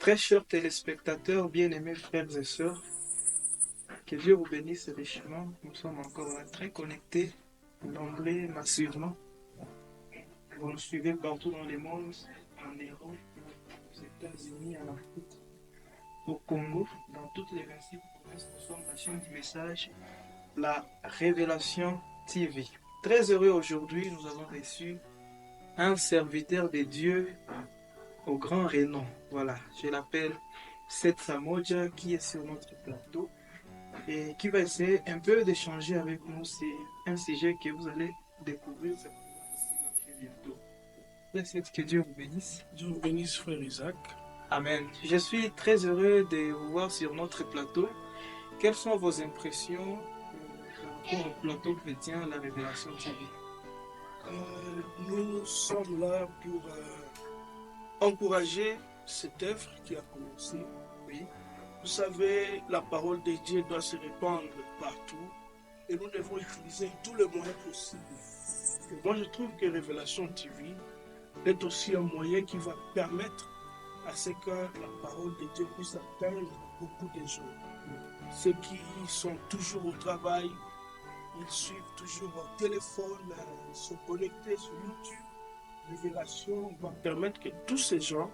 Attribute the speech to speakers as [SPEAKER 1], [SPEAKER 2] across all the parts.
[SPEAKER 1] Très chers téléspectateurs, bien-aimés frères et sœurs, que Dieu vous bénisse richement. Nous sommes encore là, très connectés, d'emblée, massivement. Vous nous suivez partout dans le monde, en Europe, aux États-Unis, en Afrique, au Congo, dans toutes les 26 provinces. Nous sommes la chaîne du message, la Révélation TV. Très heureux aujourd'hui, nous avons reçu un serviteur de Dieu au grand renom. Voilà, je l'appelle Seth Samoja qui est sur notre plateau et qui va essayer un peu d'échanger avec nous. C'est un sujet que vous allez découvrir très bientôt. Seth, que Dieu vous bénisse.
[SPEAKER 2] Dieu vous bénisse, frère Isaac.
[SPEAKER 1] Amen. Je suis très heureux de vous voir sur notre plateau. Quelles sont vos impressions par rapport au plateau chrétien, la Révélation TV?
[SPEAKER 2] Nous sommes là pour encourager cette œuvre qui a commencé.
[SPEAKER 1] Oui,
[SPEAKER 2] Vous savez, la parole de Dieu doit se répandre partout et nous devons utiliser tous les moyens possibles. Et moi, je trouve que Révélation TV est aussi un moyen qui va permettre à ce que la parole de Dieu puisse atteindre beaucoup de gens. Ceux qui sont toujours au travail, ils suivent toujours leur téléphone, ils sont connectés sur YouTube. Révélation va permettre que tous ces gens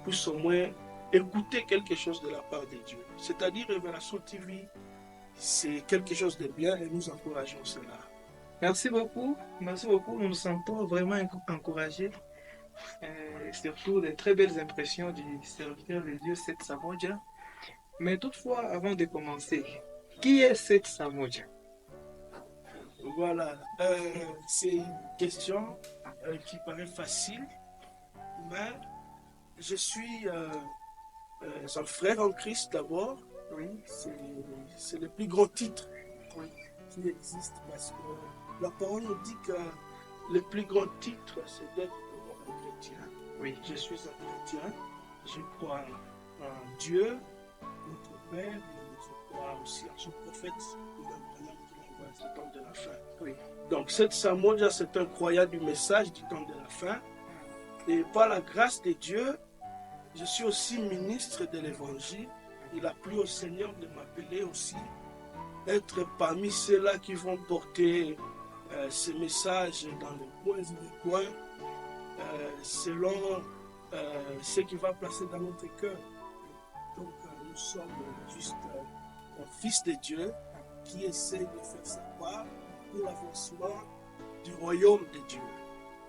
[SPEAKER 2] puissent au moins écouter quelque chose de la part de Dieu. C'est-à-dire Révélation TV, c'est quelque chose de bien et nous encourageons cela.
[SPEAKER 1] merci beaucoup. Merci beaucoup. Nous nous sentons vraiment encouragés. Surtout des très belles impressions du serviteur de Dieu, Seth Samoja. Mais toutefois, avant de commencer, qui est Seth Samoja?
[SPEAKER 2] Voilà, c'est une question qui paraît facile, mais je suis un frère en Christ d'abord.
[SPEAKER 1] Oui,
[SPEAKER 2] C'est le plus grand titre qui existe parce que la parole nous dit que le plus grand titre, c'est d'être un chrétien.
[SPEAKER 1] oui,
[SPEAKER 2] Je suis un chrétien, je crois en Dieu, notre Père, et je crois aussi en son prophète, qui envoie le temps de la fin.
[SPEAKER 1] oui.
[SPEAKER 2] Donc, cette Samoja, c'est un croyant du message du temps de la fin. Et par la grâce de Dieu, je suis aussi ministre de l'évangile. Il a plu au Seigneur de m'appeler aussi, être parmi ceux-là qui vont porter ce message dans les coins et les coins, selon ce qu'il va placer dans notre cœur. Donc, nous sommes juste un fils de Dieu qui essaie de faire sa part pour l'avancement du royaume de Dieu.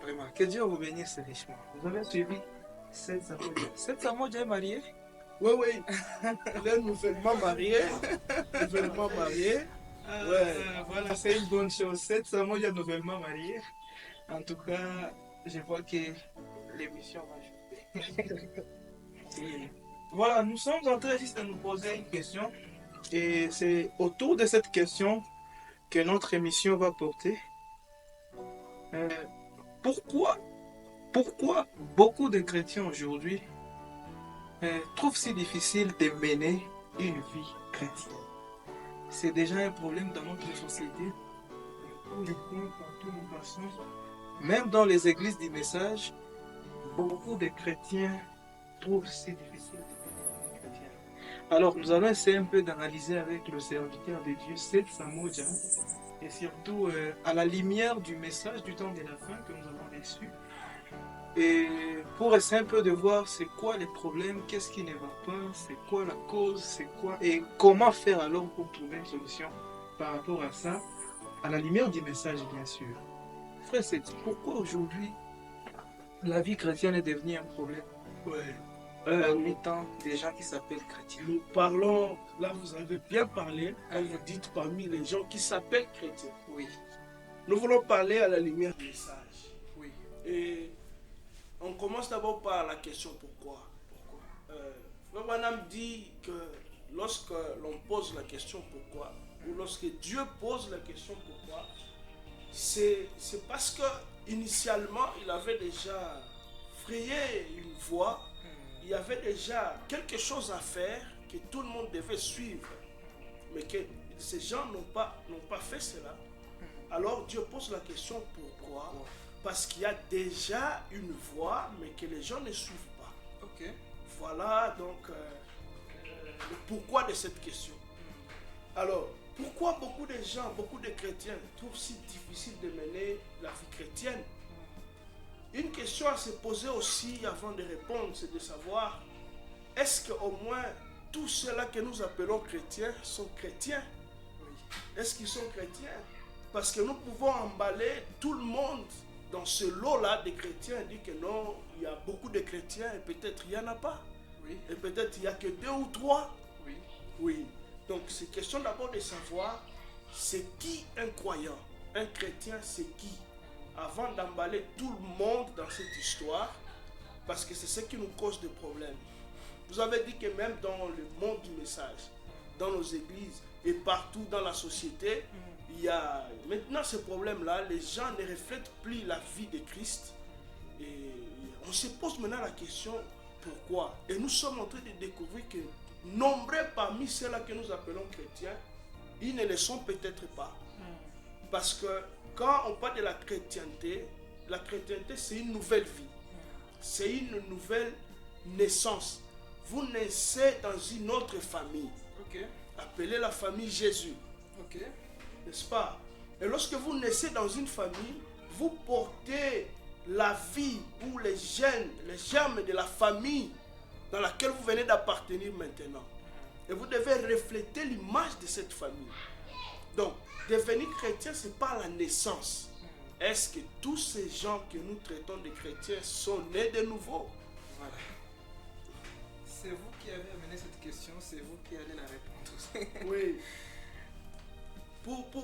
[SPEAKER 1] Vraiment, que Dieu vous bénisse richement. Vous avez suivi Seth Samoja. Seth Samoja est marié?
[SPEAKER 2] Oui, oui, il est nouvellement marié. Nouvellement marié. Ouais.
[SPEAKER 1] Voilà, c'est une bonne chose. Seth Samoja nouvellement marié. En tout cas, je vois que l'émission va jouer. Voilà, nous sommes en train juste de nous poser une question. Et c'est autour de cette question que notre émission va porter. Euh, pourquoi, pourquoi beaucoup de chrétiens aujourd'hui trouvent si difficile de mener une vie chrétienne? C'est déjà un problème dans notre société. Tous les coins, partout nous passons, même dans les églises du message, beaucoup de chrétiens trouvent si difficile de mener une vie chrétienne. Alors, nous allons essayer un peu d'analyser avec le serviteur de Dieu, Seth Samoja, et surtout à la lumière du message du temps de la fin que nous avons reçu. Et pour essayer un peu de voir c'est quoi les problèmes, qu'est-ce qui ne va pas, c'est quoi la cause, c'est quoi, et comment faire alors pour trouver une solution par rapport à ça, à la lumière du message bien sûr. Frère Seth, pourquoi aujourd'hui la vie chrétienne est devenue un problème
[SPEAKER 2] Ouais.
[SPEAKER 1] parmi tant des gens qui s'appellent chrétiens?
[SPEAKER 2] Nous parlons, là vous avez bien parlé, quand vous dites parmi les gens qui s'appellent chrétiens.
[SPEAKER 1] Oui,
[SPEAKER 2] Nous voulons parler à la lumière du message.
[SPEAKER 1] oui.
[SPEAKER 2] Et on commence d'abord par la question pourquoi. Frère Branham dit que lorsque l'on pose la question pourquoi, ou lorsque Dieu pose la question pourquoi, c'est parce que initialement il avait déjà frayé une voie, il y avait déjà quelque chose à faire que tout le monde devait suivre, mais que ces gens n'ont pas fait cela. Alors Dieu pose la question pourquoi? Parce qu'il y a déjà une voie, mais que les gens ne suivent pas.
[SPEAKER 1] Ok.
[SPEAKER 2] Voilà donc le pourquoi de cette question. Alors, pourquoi beaucoup de gens, beaucoup de chrétiens trouvent si difficile de mener la vie chrétienne? Une question à se poser aussi avant de répondre, c'est de savoir, est-ce qu'au moins tous ceux-là que nous appelons chrétiens sont chrétiens? Est-ce qu'ils sont chrétiens? Parce que nous pouvons emballer tout le monde dans ce lot-là des chrétiens et dire que non, il y a beaucoup de chrétiens et peut-être il n'y en a pas.
[SPEAKER 1] Oui.
[SPEAKER 2] Et peut-être il n'y a que 2 ou 3.
[SPEAKER 1] Oui.
[SPEAKER 2] Oui. Donc c'est question d'abord de savoir c'est qui un croyant, un chrétien c'est qui, avant d'emballer tout le monde dans cette histoire, parce que c'est ce qui nous cause des problèmes. Vous avez dit que même dans le monde du message, dans nos églises et partout dans la société, il y a maintenant ce problème-là, les gens ne reflètent plus la vie de Christ. Et on se pose maintenant la question, pourquoi? Et nous sommes en train de découvrir que nombreux parmi ceux-là que nous appelons chrétiens, ils ne le sont peut-être pas. Parce que quand on parle de la chrétienté c'est une nouvelle vie. C'est une nouvelle naissance. Vous naissez dans une autre famille.
[SPEAKER 1] Ok.
[SPEAKER 2] Appelée la famille Jésus.
[SPEAKER 1] Ok.
[SPEAKER 2] N'est-ce pas? Et lorsque vous naissez dans une famille, vous portez la vie ou les germes de la famille dans laquelle vous venez d'appartenir maintenant. Et vous devez refléter l'image de cette famille. Donc, devenir chrétien, ce n'est pas la naissance. Est-ce que tous ces gens que nous traitons de chrétiens sont nés de nouveau?
[SPEAKER 1] Voilà. C'est vous qui avez amené cette question, c'est vous qui allez la répondre aussi.
[SPEAKER 2] Oui.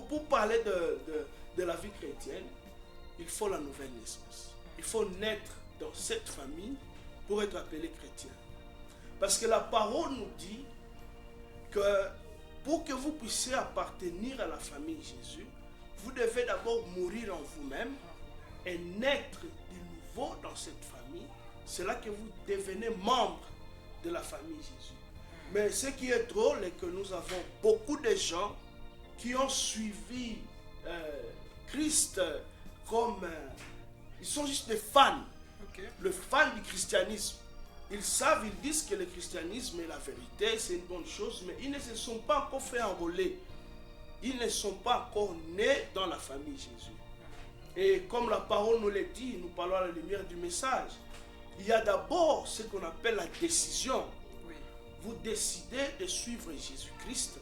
[SPEAKER 2] Pour parler de la vie chrétienne, il faut la nouvelle naissance. Il faut naître dans cette famille pour être appelé chrétien. Parce que la parole nous dit que pour que vous puissiez appartenir à la famille Jésus, vous devez d'abord mourir en vous-même et naître de nouveau dans cette famille. C'est là que vous devenez membre de la famille Jésus. Mais ce qui est drôle est que nous avons beaucoup de gens qui ont suivi Christ comme... ils sont juste des fans.
[SPEAKER 1] Ok.
[SPEAKER 2] Le fan du christianisme. Ils savent, ils disent que le christianisme est la vérité, c'est une bonne chose, mais ils ne se sont pas encore fait enrôler. Ils ne sont pas encore nés dans la famille Jésus. Et comme la parole nous le dit, nous parlons à la lumière du message, il y a d'abord ce qu'on appelle la décision.
[SPEAKER 1] Oui.
[SPEAKER 2] Vous décidez de suivre Jésus-Christ.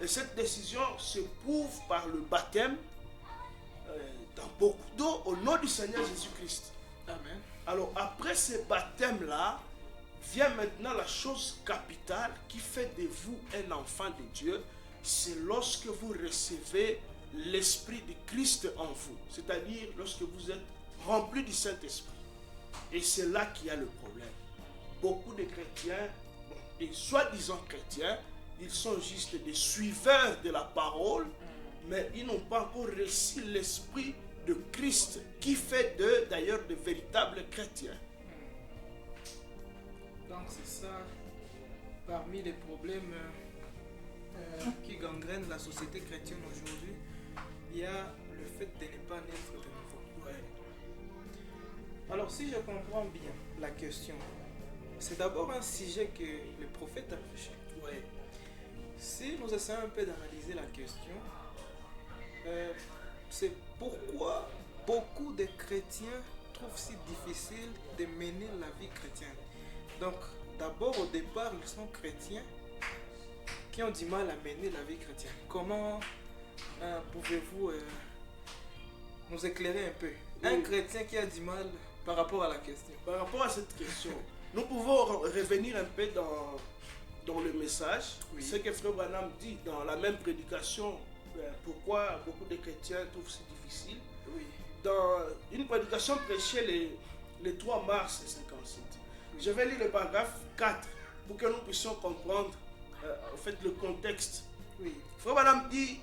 [SPEAKER 2] Et cette décision se prouve par le baptême dans beaucoup d'eau au nom du Seigneur Jésus-Christ.
[SPEAKER 1] Amen.
[SPEAKER 2] Alors après ce baptême-là, vient maintenant la chose capitale qui fait de vous un enfant de Dieu. C'est lorsque vous recevez l'Esprit de Christ en vous. C'est-à-dire lorsque vous êtes rempli du Saint-Esprit. Et c'est là qu'il y a le problème. Beaucoup de chrétiens, et soi-disant chrétiens, ils sont juste des suiveurs de la parole, mais ils n'ont pas encore reçu l'Esprit de Christ qui fait d'eux d'ailleurs de véritables chrétiens.
[SPEAKER 1] Donc c'est ça, parmi les problèmes qui gangrènent la société chrétienne aujourd'hui, il y a le fait de ne pas naître de nouveau.
[SPEAKER 2] Ouais.
[SPEAKER 1] Alors si je comprends bien la question, c'est d'abord un sujet que le prophète a prêché.
[SPEAKER 2] Ouais.
[SPEAKER 1] Si nous essayons un peu d'analyser la question, c'est pourquoi beaucoup de chrétiens trouvent si difficile de mener la vie chrétienne. Donc, d'abord, au départ, ils sont chrétiens qui ont du mal à mener la vie chrétienne. Comment pouvez-vous nous éclairer un peu? Un chrétien qui a du mal par rapport à la question.
[SPEAKER 2] Par rapport à cette question, nous pouvons revenir un peu dans le message.
[SPEAKER 1] Oui.
[SPEAKER 2] Ce que Frère Branham dit dans la même prédication, pourquoi beaucoup de chrétiens trouvent c'est difficile.
[SPEAKER 1] Oui.
[SPEAKER 2] Dans une prédication prêchée le 3 mars 57. Je vais lire le paragraphe 4 pour que nous puissions comprendre en fait le contexte.
[SPEAKER 1] Oui.
[SPEAKER 2] Frère Branham dit,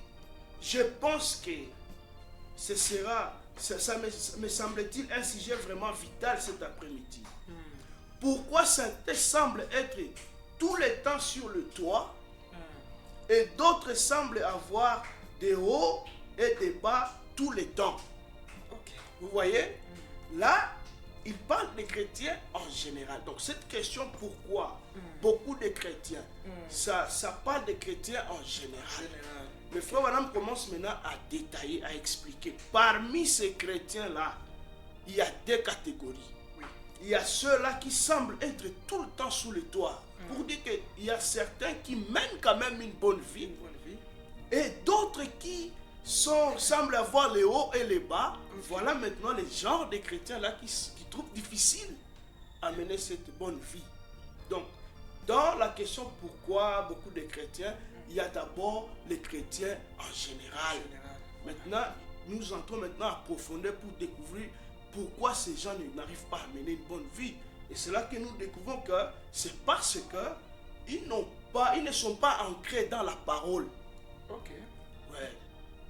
[SPEAKER 2] je pense que ce sera, ça me semble-t-il un sujet vraiment vital cet après-midi. Pourquoi ça te semble être tout le temps sur le toit et d'autres semblent avoir des hauts et des bas tout le temps?
[SPEAKER 1] Ok.
[SPEAKER 2] Vous voyez? Là, il parle des chrétiens en général. Donc cette question, pourquoi beaucoup de chrétiens, ça parle des chrétiens en général. Mais frère Branham commence maintenant à détailler, à expliquer. Parmi ces chrétiens-là, il y a deux catégories.
[SPEAKER 1] Oui.
[SPEAKER 2] Il y a ceux-là qui semblent être tout le temps sous le toit. Pour dire qu'il y a certains qui mènent quand même une bonne vie.
[SPEAKER 1] Une bonne vie.
[SPEAKER 2] Et d'autres qui semblent avoir les hauts et les bas. Voilà maintenant les genres de chrétiens-là qui trouvent difficile à mener cette bonne vie. Donc, dans la question pourquoi beaucoup de chrétiens, il y a d'abord les chrétiens en général. Maintenant, nous entrons maintenant à profondeur pour découvrir pourquoi ces gens n'arrivent pas à mener une bonne vie. Et c'est là que nous découvrons que c'est parce qu'ils ne sont pas ancrés dans la parole.
[SPEAKER 1] Ok.
[SPEAKER 2] Ouais,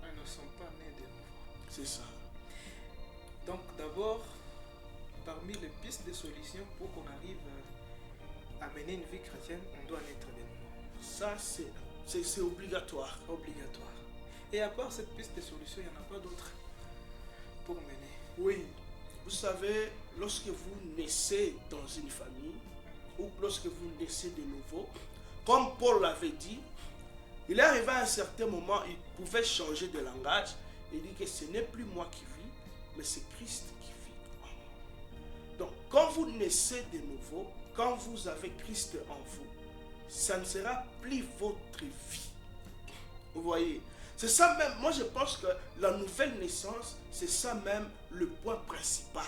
[SPEAKER 1] Ils ne sont pas nés de nouveau.
[SPEAKER 2] c'est ça.
[SPEAKER 1] Donc d'abord, parmi les pistes de solutions pour qu'on arrive à mener une vie chrétienne, on doit naître de nouveau.
[SPEAKER 2] Ça, c'est obligatoire.
[SPEAKER 1] Obligatoire. Et à part cette piste de solution, il n'y en a pas d'autres pour mener.
[SPEAKER 2] Oui, vous savez, lorsque vous naissez dans une famille, ou lorsque vous naissez de nouveau, comme Paul l'avait dit, il est arrivé à un certain moment, il pouvait changer de langage et dire que ce n'est plus moi qui vis, mais c'est Christ qui vit en moi. Donc, quand vous naissez de nouveau, quand vous avez Christ en vous, ça ne sera plus votre vie. Vous voyez? C'est ça même, moi je pense que la nouvelle naissance, c'est ça même le point principal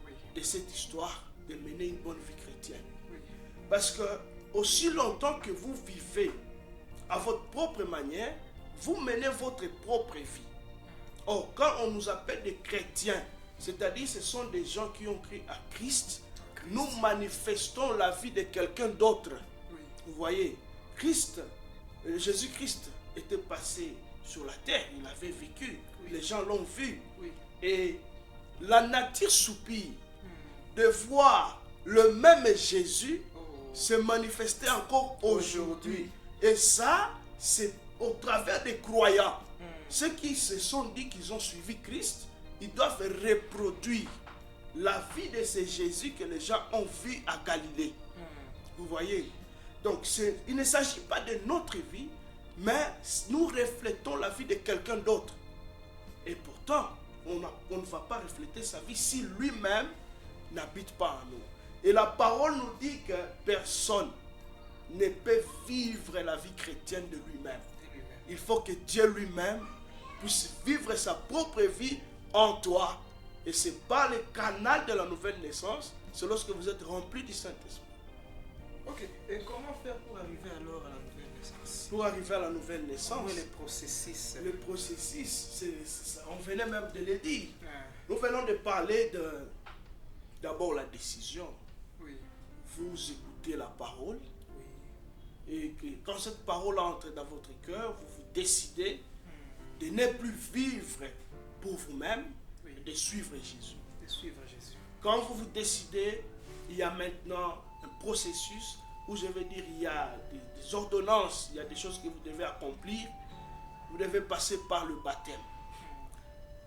[SPEAKER 1] Oui.
[SPEAKER 2] de cette histoire de mener une bonne vie chrétienne.
[SPEAKER 1] Oui.
[SPEAKER 2] Parce que aussi longtemps que vous vivez à votre propre manière, vous menez votre propre vie. Or, quand on nous appelle des chrétiens, c'est-à-dire ce sont des gens qui ont cru à Christ, nous manifestons la vie de quelqu'un d'autre.
[SPEAKER 1] Oui.
[SPEAKER 2] Vous voyez, Jésus-Christ était passé sur la terre, il avait vécu,
[SPEAKER 1] Oui.
[SPEAKER 2] les gens l'ont vu.
[SPEAKER 1] Oui.
[SPEAKER 2] Et la nature soupire de voir le même Jésus
[SPEAKER 1] Oh.
[SPEAKER 2] se manifester encore aujourd'hui. Et ça, c'est au travers des croyants. Ceux qui se sont dit qu'ils ont suivi Christ, ils doivent reproduire la vie de ce Jésus que les gens ont vu à Galilée. Vous voyez? Donc, il ne s'agit pas de notre vie, mais nous reflétons la vie de quelqu'un d'autre. Et pourtant, on ne va pas refléter sa vie si lui-même n'habite pas en nous. Et la parole nous dit que personne ne peut vivre la vie chrétienne de lui-même. Il faut que Dieu lui-même puisse vivre sa propre vie en toi. Et c'est par le canal de la nouvelle naissance, c'est lorsque vous êtes rempli du Saint-Esprit.
[SPEAKER 1] Ok. Et comment faire pour arriver alors à la nouvelle naissance?
[SPEAKER 2] Pour arriver à la nouvelle naissance,
[SPEAKER 1] Comment le processus?
[SPEAKER 2] le processus, c'est ça. On venait même de le dire.
[SPEAKER 1] Ah.
[SPEAKER 2] Nous venons de parler d'abord la décision.
[SPEAKER 1] Oui.
[SPEAKER 2] Vous écoutez la parole
[SPEAKER 1] Oui.
[SPEAKER 2] et que quand cette parole entre dans votre cœur, vous vous décidez de ne plus vivre pour vous-même,
[SPEAKER 1] Oui.
[SPEAKER 2] mais de suivre Jésus.
[SPEAKER 1] De suivre Jésus.
[SPEAKER 2] Quand vous vous décidez, il y a maintenant un processus où je veux dire, il y a des ordonnances, il y a des choses que vous devez accomplir. Vous devez passer par le baptême.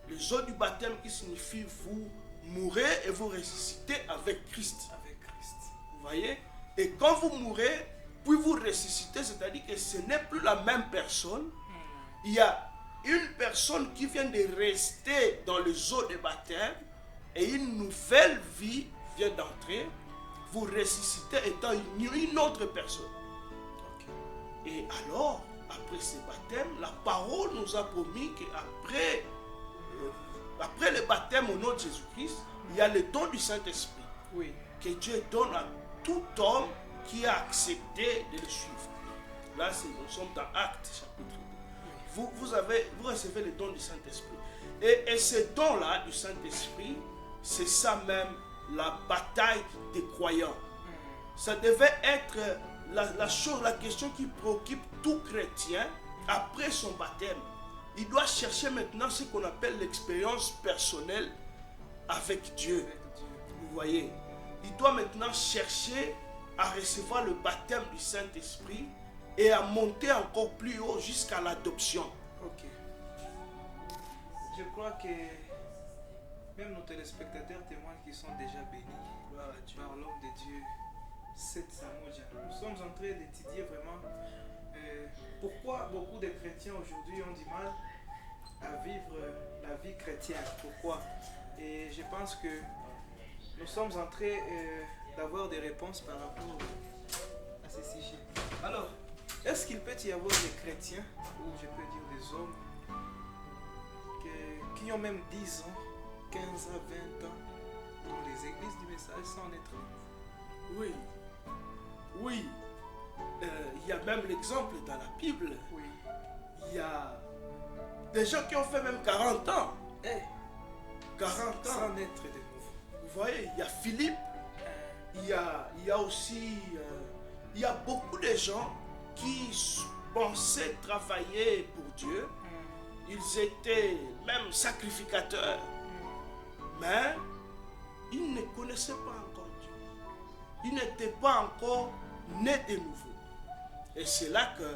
[SPEAKER 2] Les eaux du baptême qui signifie vous mourrez et vous ressuscitez avec Christ.
[SPEAKER 1] Avec Christ.
[SPEAKER 2] Vous voyez? Et quand vous mourrez, puis vous ressuscitez, c'est-à-dire que ce n'est plus la même personne. Il y a une personne qui vient de rester dans les eaux de baptême et une nouvelle vie vient d'entrer. Vous ressuscitez étant une autre personne.
[SPEAKER 1] Ok.
[SPEAKER 2] Et alors, après ce baptême, la parole nous a promis qu'après après le baptême au nom de Jésus-Christ, il y a le don du Saint-Esprit
[SPEAKER 1] Oui.
[SPEAKER 2] que Dieu donne à tout homme qui a accepté de le suivre. Là, nous sommes dans Actes chapitre 2. Vous recevez le don du Saint-Esprit. Et ce don-là du Saint-Esprit, c'est ça même la bataille des croyants. Ça devait être la question qui préoccupe tout chrétien après son baptême. Il doit chercher maintenant ce qu'on appelle l'expérience personnelle avec Dieu.
[SPEAKER 1] Avec Dieu.
[SPEAKER 2] Vous voyez, il doit maintenant chercher à recevoir le baptême du Saint-Esprit et à monter encore plus haut jusqu'à l'adoption.
[SPEAKER 1] Ok. Je crois que Même nos téléspectateurs témoignent qu'ils sont déjà bénis
[SPEAKER 2] Gloire à Dieu.
[SPEAKER 1] par l'homme de Dieu, Seth Samoja. Nous sommes en train d'étudier vraiment pourquoi beaucoup de chrétiens aujourd'hui ont du mal à vivre la vie chrétienne. Pourquoi? Et je pense que nous sommes en train d'avoir des réponses par rapport à ces sujets. Alors, est-ce qu'il peut y avoir des chrétiens, ou je peux dire des hommes, qui ont même 10 ans, 15 à 20 ans, dans les églises du message sans être?
[SPEAKER 2] Oui. Oui. Il y a même l'exemple dans la Bible.
[SPEAKER 1] Oui.
[SPEAKER 2] Il y a des gens qui ont fait même 40 ans.
[SPEAKER 1] Eh,
[SPEAKER 2] 40 ans.
[SPEAKER 1] sans naître de nouveau.
[SPEAKER 2] Vous voyez, il y a Philippe. Il y a aussi... il y a beaucoup de gens qui pensaient travailler pour Dieu. Ils étaient même sacrificateurs. Mais ils ne connaissaient pas encore Dieu. Ils n'étaient pas encore nés de nouveau. Et c'est là que,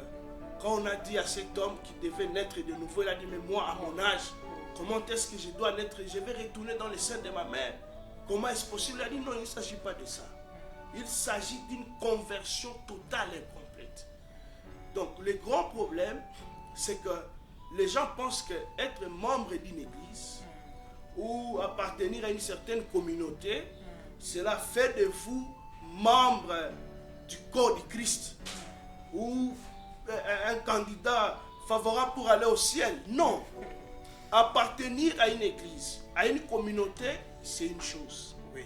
[SPEAKER 2] quand on a dit à cet homme qu'il devait naître de nouveau, il a dit, mais moi, à mon âge, comment est-ce que je dois naître? Je vais retourner dans les seins de ma mère. Comment est-ce possible? Il a dit, non, il ne s'agit pas de ça. Il s'agit d'une conversion totale et complète. Donc, le grand problème, c'est que les gens pensent qu'être membre d'une église ou appartenir à une certaine communauté, cela fait de vous membre du corps du Christ ou un candidat favorable pour aller au ciel. Non. Appartenir à une église, à une communauté, c'est une chose.
[SPEAKER 1] Oui.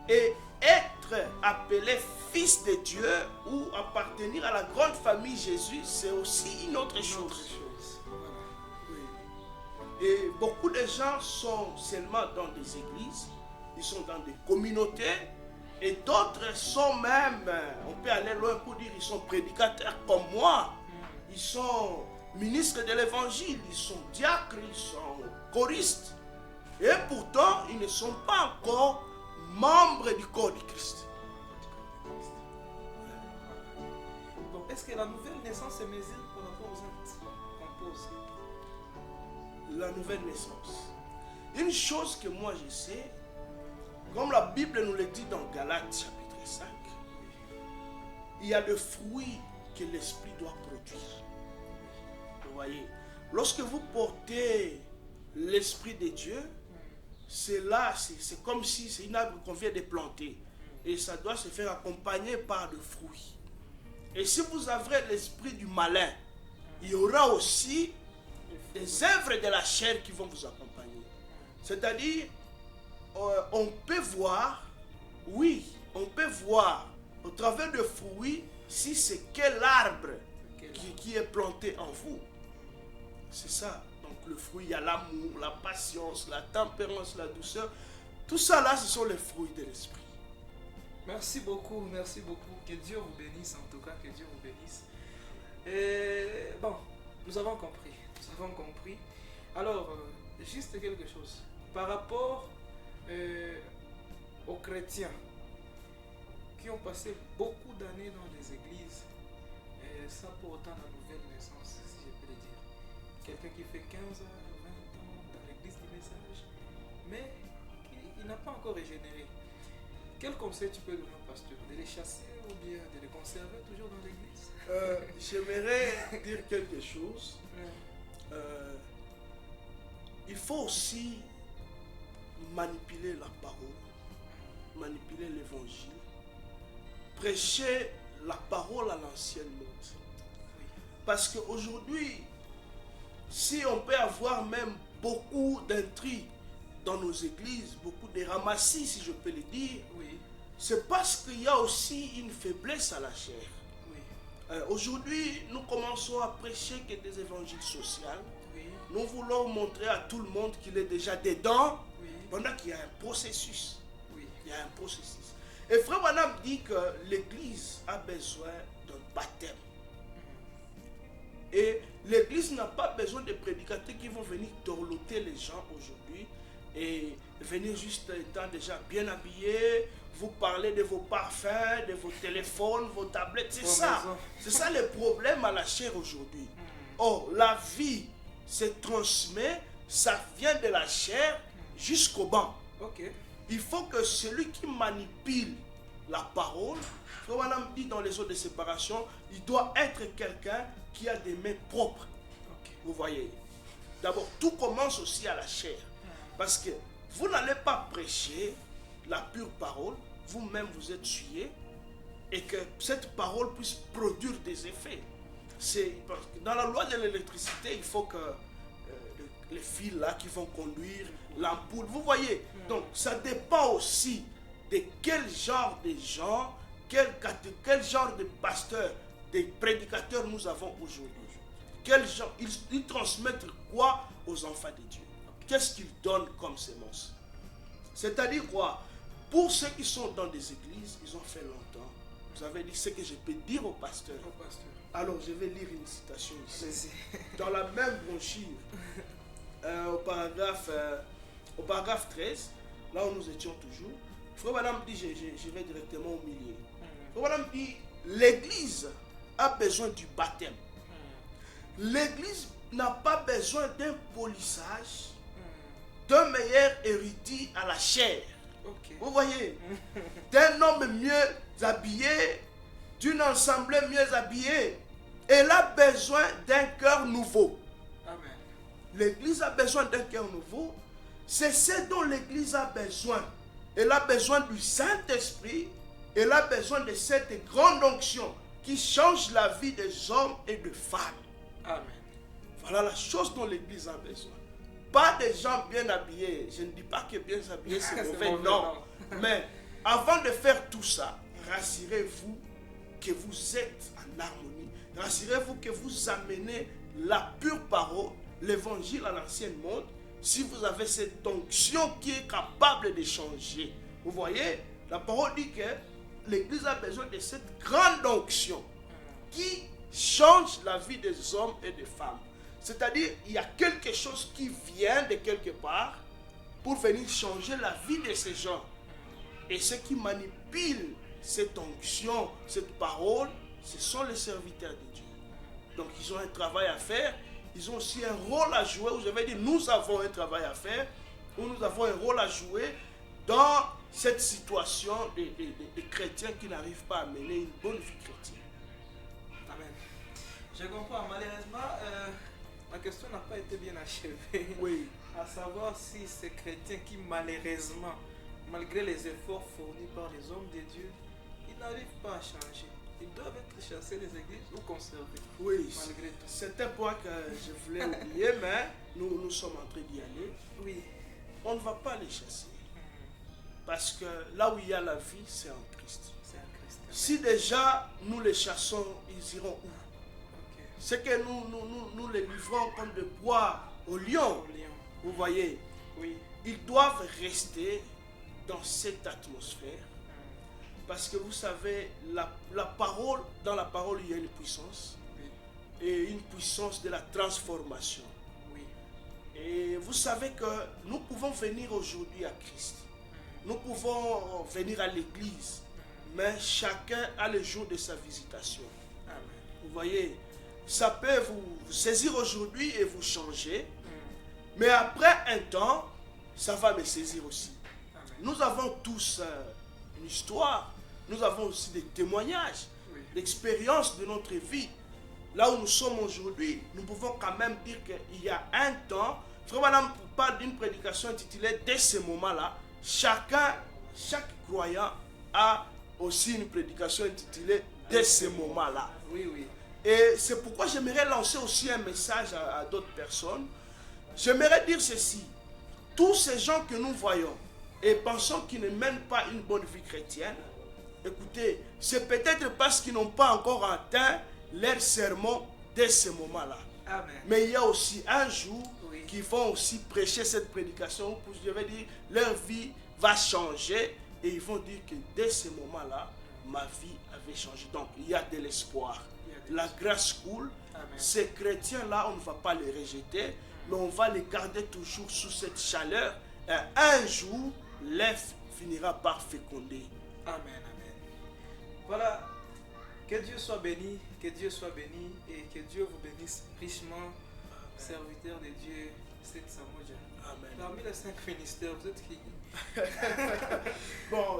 [SPEAKER 2] Et être appelé fils de Dieu ou appartenir à la grande famille Jésus, c'est aussi une autre chose. Oui. Et beaucoup de gens sont seulement dans des églises, ils sont dans des communautés, et d'autres sont même, on peut aller loin pour dire, ils sont prédicateurs comme moi, ils sont ministres de l'évangile, ils sont diacres, ils sont choristes, et pourtant ils ne sont pas encore membres du corps du Christ.
[SPEAKER 1] Donc, est-ce que la nouvelle naissance se mesure par rapport aux actes qu'on pose?
[SPEAKER 2] La nouvelle naissance. Une chose que moi je sais, comme la Bible nous le dit dans Galates chapitre 5, il y a des fruits que l'esprit doit produire. Vous voyez, lorsque vous portez l'esprit de Dieu, c'est là, c'est comme si c'est une arbre qu'on vient de planter. Et ça doit se faire accompagner par des fruits. Et si vous avez l'esprit du malin, il y aura aussi des œuvres de la chair qui vont vous accompagner. C'est-à-dire, on peut voir, oui, on peut voir au travers de fruits si c'est quel arbre qui est planté en vous. C'est ça. Donc le fruit, il y a l'amour, la patience, la tempérance, la douceur. Tout ça là, ce sont les fruits de l'esprit.
[SPEAKER 1] Merci beaucoup, merci beaucoup. Que Dieu vous bénisse, en tout cas, que Dieu vous bénisse. Et bon, nous avons compris, Alors, juste quelque chose. Par rapport aux chrétiens qui ont passé beaucoup d'années dans les églises, sans pour autant la nouvelle naissance, si je peux le dire. Quelqu'un qui fait 15 à 20 ans dans l'église du message, mais qui n'a pas encore régénéré. Quel conseil tu peux donner au pasteur? De les chasser ou bien de les conserver toujours dans l'église?
[SPEAKER 2] J'aimerais dire quelque chose. Il faut aussi manipuler la parole, manipuler l'évangile, prêcher la parole à l'ancienne mode. Parce qu'aujourd'hui, si on peut avoir même beaucoup d'intrigues dans nos églises, beaucoup de ramassis, si je peux le dire,
[SPEAKER 1] Oui.
[SPEAKER 2] c'est parce qu'il y a aussi une faiblesse à la chair.
[SPEAKER 1] Oui.
[SPEAKER 2] Aujourd'hui, nous commençons à prêcher que des évangiles sociaux.
[SPEAKER 1] Oui.
[SPEAKER 2] Nous voulons montrer à tout le monde qu'il est déjà dedans,
[SPEAKER 1] Oui.
[SPEAKER 2] pendant qu'il y a un processus.
[SPEAKER 1] Oui.
[SPEAKER 2] Il y a un processus. Et Frère Branham dit que l'Église a besoin d'un baptême. Et l'Église n'a pas besoin de prédicateurs qui vont venir dorloter les gens aujourd'hui et venir juste étant déjà bien habillés, vous parler de vos parfums, de vos téléphones, vos tablettes. C'est ça. C'est ça le problème à la chair aujourd'hui. Or, la vie se transmet, ça vient de la chair jusqu'au bas.
[SPEAKER 1] Ok.
[SPEAKER 2] Il faut que celui qui manipule la parole, Frère Branham dit dans les eaux de séparation, il doit être quelqu'un qui a des mains propres.
[SPEAKER 1] Ok.
[SPEAKER 2] Vous voyez. D'abord, tout commence aussi à la chair. Parce que vous n'allez pas prêcher la pure parole, vous-même vous êtes souillé, et que cette parole puisse produire des effets. Dans la loi de l'électricité, il faut que les fils là qui vont conduire l'ampoule, vous voyez. Donc ça dépend aussi de quel genre de gens, quel genre de pasteurs, de prédicateurs nous avons aujourd'hui. Quel genre, ils transmettent quoi aux enfants de Dieu? Qu'est-ce qu'ils donnent comme sémence? C'est-à-dire quoi? Pour ceux qui sont dans des églises, ils ont fait longtemps. Vous avez dit ce que je peux dire au pasteur. Alors je vais lire une citation ici. Dans la même brochure, au paragraphe 13, là où nous étions toujours, Frère Branham dit, je vais directement au milieu. Frère Branham dit, l'église a besoin du baptême. L'église n'a pas besoin d'un polissage, d'un meilleur érudit à la chair.
[SPEAKER 1] Ok.
[SPEAKER 2] Vous voyez, d'un homme mieux habillé, d'une assemblée mieux habillée. Elle a besoin d'un cœur nouveau.
[SPEAKER 1] Amen.
[SPEAKER 2] L'église a besoin d'un cœur nouveau. C'est ce dont l'église a besoin. Elle a besoin du Saint-Esprit. Elle a besoin de cette grande onction qui change la vie des hommes et des femmes.
[SPEAKER 1] Amen.
[SPEAKER 2] Voilà la chose dont l'église a besoin. Pas des gens bien habillés. Je ne dis pas que bien habillés c'est mauvais, non. Mais avant de faire tout ça, rassurez-vous que vous êtes en harmonie. Rassurez-vous que vous amenez la pure parole, l'évangile à l'ancienne monde, si vous avez cette onction qui est capable de changer. Vous voyez, la parole dit que l'église a besoin de cette grande onction qui change la vie des hommes et des femmes. C'est-à-dire, il y a quelque chose qui vient de quelque part pour venir changer la vie de ces gens. Et ceux qui manipulent cette onction, cette parole, ce sont les serviteurs de Dieu. Donc, ils ont un travail à faire. Ils ont aussi un rôle à jouer. Où je vais dire, nous avons un travail à faire. Où nous avons un rôle à jouer dans cette situation des chrétiens qui n'arrivent pas à mener une bonne vie chrétienne.
[SPEAKER 1] Amen. Je comprends. Malheureusement, la question n'a pas été bien achevée.
[SPEAKER 2] Oui.
[SPEAKER 1] À savoir si ces chrétiens qui, malheureusement, malgré les efforts fournis par les hommes de Dieu, ils n'arrivent pas à changer. Ils doivent être chassés des églises ou conservés.
[SPEAKER 2] Oui,
[SPEAKER 1] malgré tout.
[SPEAKER 2] C'est un point que je voulais oublier, mais nous sommes en train d'y aller.
[SPEAKER 1] Oui.
[SPEAKER 2] On ne va pas les chasser. Parce que là où il y a la vie, c'est en Christ.
[SPEAKER 1] C'est un Christ.
[SPEAKER 2] Si déjà nous les chassons, ils iront où?
[SPEAKER 1] Ok.
[SPEAKER 2] C'est que nous les livrons comme de bois au lion.
[SPEAKER 1] Au lion.
[SPEAKER 2] Vous voyez,
[SPEAKER 1] Oui.
[SPEAKER 2] ils doivent rester dans cette atmosphère. Parce que vous savez, la parole, dans la parole, il y a une puissance.
[SPEAKER 1] Oui.
[SPEAKER 2] Et une puissance de la transformation.
[SPEAKER 1] Oui.
[SPEAKER 2] Et vous savez que nous pouvons venir aujourd'hui à Christ. Nous pouvons venir à l'église. Mais chacun a le jour de sa visitation.
[SPEAKER 1] Amen.
[SPEAKER 2] Vous voyez, ça peut vous saisir aujourd'hui et vous changer. Mais après un temps, ça va me saisir aussi.
[SPEAKER 1] Amen.
[SPEAKER 2] Nous avons tous une histoire. Nous avons aussi des témoignages,
[SPEAKER 1] Oui.
[SPEAKER 2] l'expérience de notre vie. Là où nous sommes aujourd'hui, nous pouvons quand même dire qu'il y a un temps, Frère Branham parle d'une prédication intitulée « Dès ce moment-là », chaque croyant a aussi une prédication intitulée « Dès ce moment-là ».
[SPEAKER 1] Oui, oui.
[SPEAKER 2] Et c'est pourquoi j'aimerais lancer aussi un message à d'autres personnes. J'aimerais dire ceci. Tous ces gens que nous voyons et pensons qu'ils ne mènent pas une bonne vie chrétienne, écoutez, c'est peut-être parce qu'ils n'ont pas encore atteint leur sermon dès ce moment-là.
[SPEAKER 1] Amen.
[SPEAKER 2] Mais il y a aussi un jour
[SPEAKER 1] Oui.
[SPEAKER 2] qu'ils vont aussi prêcher cette prédication où, je vais dire, leur vie va changer et ils vont dire que dès ce moment-là, ma vie avait changé. Donc, il y a de l'espoir. La grâce coule.
[SPEAKER 1] Amen.
[SPEAKER 2] Ces chrétiens-là, on ne va pas les rejeter, mais on va les garder toujours sous cette chaleur. Et un jour, l'œuf finira par féconder.
[SPEAKER 1] Amen, amen. Voilà, que Dieu soit béni et que Dieu vous bénisse richement, serviteurs de Dieu. 7 Samoja.
[SPEAKER 2] Amen.
[SPEAKER 1] Parmi les 5 ministères, vous êtes qui?
[SPEAKER 2] Bon,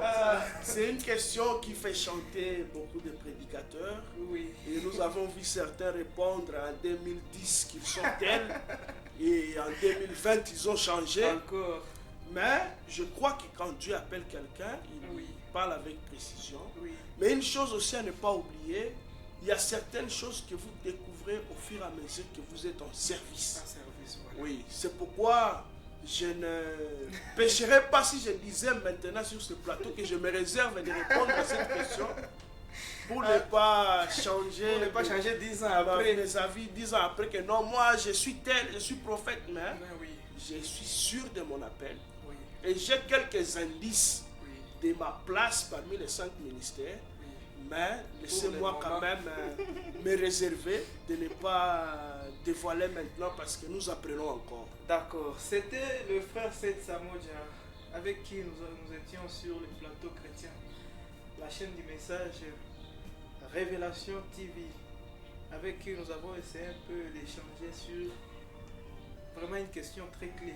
[SPEAKER 2] c'est une question qui fait chanter beaucoup de prédicateurs.
[SPEAKER 1] Oui.
[SPEAKER 2] Et nous avons vu certains répondre en 2010 qu'ils sont tels. Et en 2020, ils ont changé.
[SPEAKER 1] Encore.
[SPEAKER 2] Mais je crois que quand Dieu appelle quelqu'un, il
[SPEAKER 1] Oui.
[SPEAKER 2] parle avec précision.
[SPEAKER 1] Oui.
[SPEAKER 2] Mais une chose aussi à ne pas oublier, il y a certaines choses que vous découvrez au fur et à mesure que vous êtes en service.
[SPEAKER 1] Un service, voilà.
[SPEAKER 2] Oui, c'est pourquoi je ne pécherai pas si je disais maintenant sur ce plateau que je me réserve de répondre à cette question pour ne pas changer.
[SPEAKER 1] Pour ne pas changer 10 ans après.
[SPEAKER 2] Mes avis 10 ans après que non, moi je suis tel, je suis prophète, mais
[SPEAKER 1] Ben oui.
[SPEAKER 2] je suis sûr de mon appel.
[SPEAKER 1] Oui.
[SPEAKER 2] Et j'ai quelques indices
[SPEAKER 1] Oui.
[SPEAKER 2] de ma place parmi les 5 ministères.
[SPEAKER 1] Oui.
[SPEAKER 2] Mais laissez-moi
[SPEAKER 1] Pour le
[SPEAKER 2] quand
[SPEAKER 1] moment.
[SPEAKER 2] même me réserver de ne pas dévoiler maintenant parce que nous apprenons encore.
[SPEAKER 1] D'accord. C'était le frère Seth Samoja avec qui nous étions sur le plateau chrétien. La chaîne du message Révélation TV. Avec qui nous avons essayé un peu d'échanger sur vraiment une question très clé.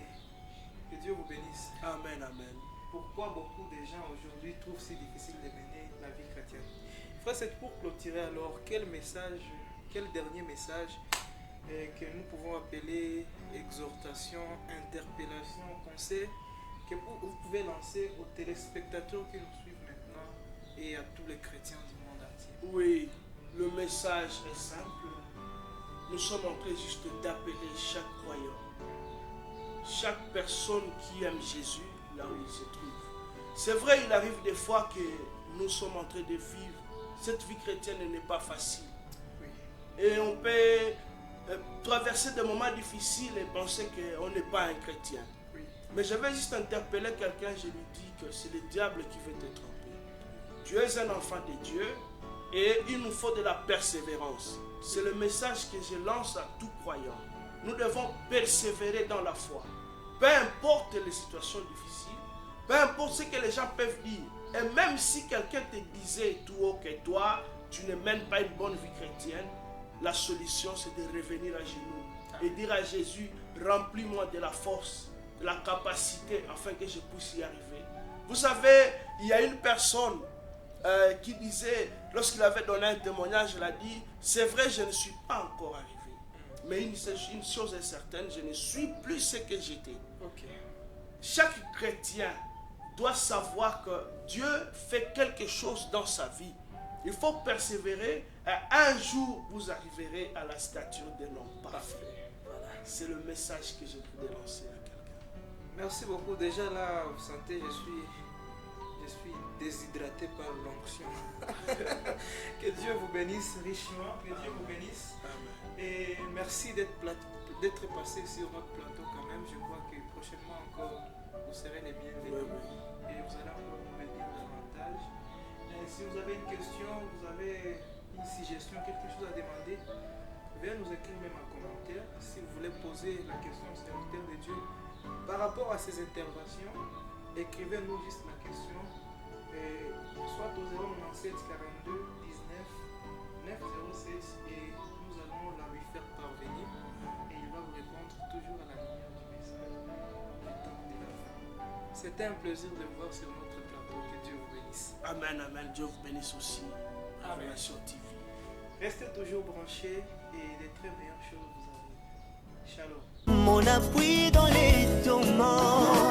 [SPEAKER 1] Que Dieu vous bénisse.
[SPEAKER 2] Amen, amen.
[SPEAKER 1] Pourquoi beaucoup de gens aujourd'hui trouvent si difficile de mener la vie chrétienne? Frère, c'est pour clôturer alors, quel message, quel dernier message que nous pouvons appeler exhortation, interpellation, conseil que vous pouvez lancer aux téléspectateurs qui nous suivent maintenant et à tous les chrétiens du monde entier?
[SPEAKER 2] Oui, le message est simple. Nous sommes en train juste d'appeler chaque croyant, chaque personne qui aime Jésus là où il se trouve. C'est vrai, il arrive des fois que nous sommes en train de vivre. Cette vie chrétienne n'est pas facile.
[SPEAKER 1] Oui.
[SPEAKER 2] Et on peut traverser des moments difficiles et penser qu'on n'est pas un chrétien.
[SPEAKER 1] Oui.
[SPEAKER 2] Mais je vais juste interpeller quelqu'un, je lui dis que c'est le diable qui veut te tromper. Tu es un enfant de Dieu et il nous faut de la persévérance. C'est le message que je lance à tout croyant. Nous devons persévérer dans la foi. Peu importe les situations difficiles, peu importe ce que les gens peuvent dire. Et même si quelqu'un te disait tout haut que toi, tu ne mènes pas une bonne vie chrétienne, la solution c'est de revenir à genoux et dire à Jésus, remplis-moi de la force, de la capacité afin que je puisse y arriver. Vous savez, il y a une personne qui disait, lorsqu'il avait donné un témoignage, il a dit, c'est vrai, je ne suis pas encore arrivé. Mais une chose est certaine, je ne suis plus ce que j'étais.
[SPEAKER 1] Ok.
[SPEAKER 2] Chaque chrétien doit savoir que Dieu fait quelque chose dans sa vie. Il faut persévérer et un jour vous arriverez à la stature d'un homme parfait. Voilà. C'est le message que je voulais lancer à quelqu'un.
[SPEAKER 1] Merci beaucoup. Déjà là, vous sentez, je suis déshydraté par l'onction. Que Dieu vous bénisse richement, que Dieu vous bénisse.
[SPEAKER 2] Amen.
[SPEAKER 1] Et merci d'être passé sur notre plateau quand même. Je crois que prochainement encore, vous serez les bienvenus.
[SPEAKER 2] Oui.
[SPEAKER 1] Et vous allez encore nous bénir davantage. Et si vous avez une question, vous avez une suggestion, quelque chose à demander, veuillez nous écrire même en commentaire. Si vous voulez poser la question au serviteur de Dieu par rapport à ces interventions, écrivez-nous juste la question, soit au 097 42 19 906 et nous allons la lui faire parvenir et il va vous répondre toujours à la lumière du message du temps de la fin. C'était un plaisir de vous voir sur notre plateau. Que Dieu vous bénisse.
[SPEAKER 2] Amen, amen. Dieu vous bénisse aussi.
[SPEAKER 1] Amen.
[SPEAKER 2] Révélation TV.
[SPEAKER 1] Restez toujours branchés et de très meilleures choses vous arrivent. Shalom.
[SPEAKER 3] Mon appui dans les tourments.